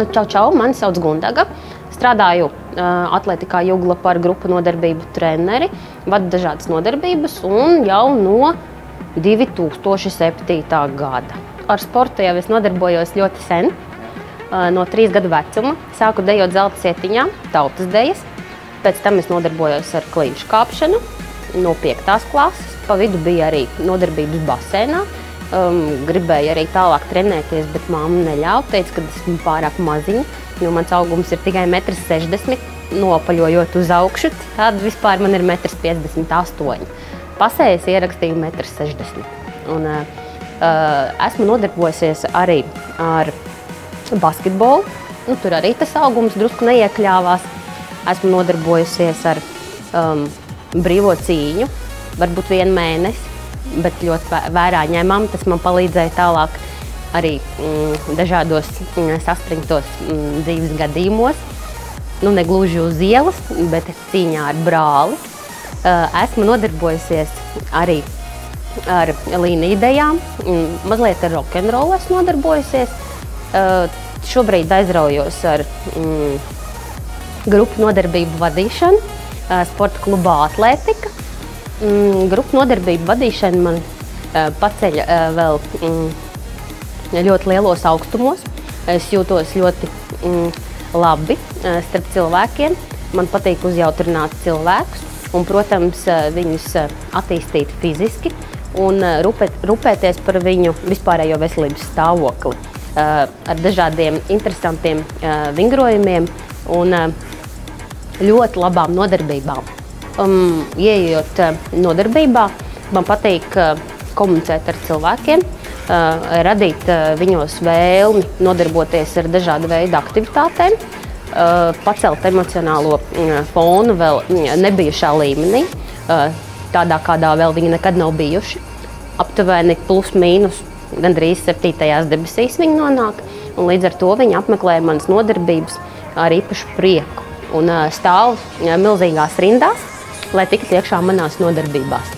Čau, mani sauc Gundaga. Strādāju atletikā Jugla par grupu nodarbību treneri, vadu dažādas nodarbības un jau no 2007. gada. Ar sportu jau es nodarbojos ļoti sen, no 3 gadu vecuma. Sāku dejot zelta sietiņā, tautas dejas. Pēc tam es nodarbojos ar kliņšu kāpšanu no 5. klases. Pa vidu bija arī nodarbības basēnā. Gribēju arī tālāk trenēties, bet mamma neļāva. Teica, ka esmu pārāk maziņa, jo mans augums ir tikai 1,60 m, nopaļojot uz augšu. Tad vispār man ir 1,58 m. Pasē es ierakstīju 1,60 m. Esmu nodarbojusies arī ar basketbolu. Tur arī tas augums drusku neiekļāvās. Esmu nodarbojusies ar brīvo cīņu, varbūt 1 mēnesi, bet ļoti vērā ņemam. Tas man palīdzēja tālāk arī dažādos saspringtos dzīves gadījumos. Negluži uz ielas, bet cīņā ar brāli. Esmu nodarbojusies arī ar līniju idejām, mazliet ar rokenrolu esmu nodarbojusies. Šobrīd aizraujos ar grupu nodarbību vadīšanu, sporta klubā Atletika. Grupu nodarbību vadīšana man paceļ vēl ļoti lielos augstumos. Es jūtos ļoti labi starp cilvēkiem. Man patīk uzjautrināt cilvēkus un, protams, viņus attīstīt fiziski un rūpēties par viņu vispārējo veselības stāvokli ar dažādiem interesantiem vingrojumiem un ļoti labām nodarbībām. Ieejot nodarbībā, man patīk komunicēt ar cilvēkiem, radīt viņos vēlmi nodarboties ar dažādu veidu aktivitātēm, pacelt emocionālo fonu vēl nebijušā līmenī, tādā, kādā vēl viņi nekad nav bijuši. Aptuveni plus mīnus gandrīz 7. debesīs viņi nonāk, un līdz ar to viņi apmeklē manas nodarbības ar īpašu prieku un stāv milzīgās rindās, lai tiktu iekšā manās nodarbībās.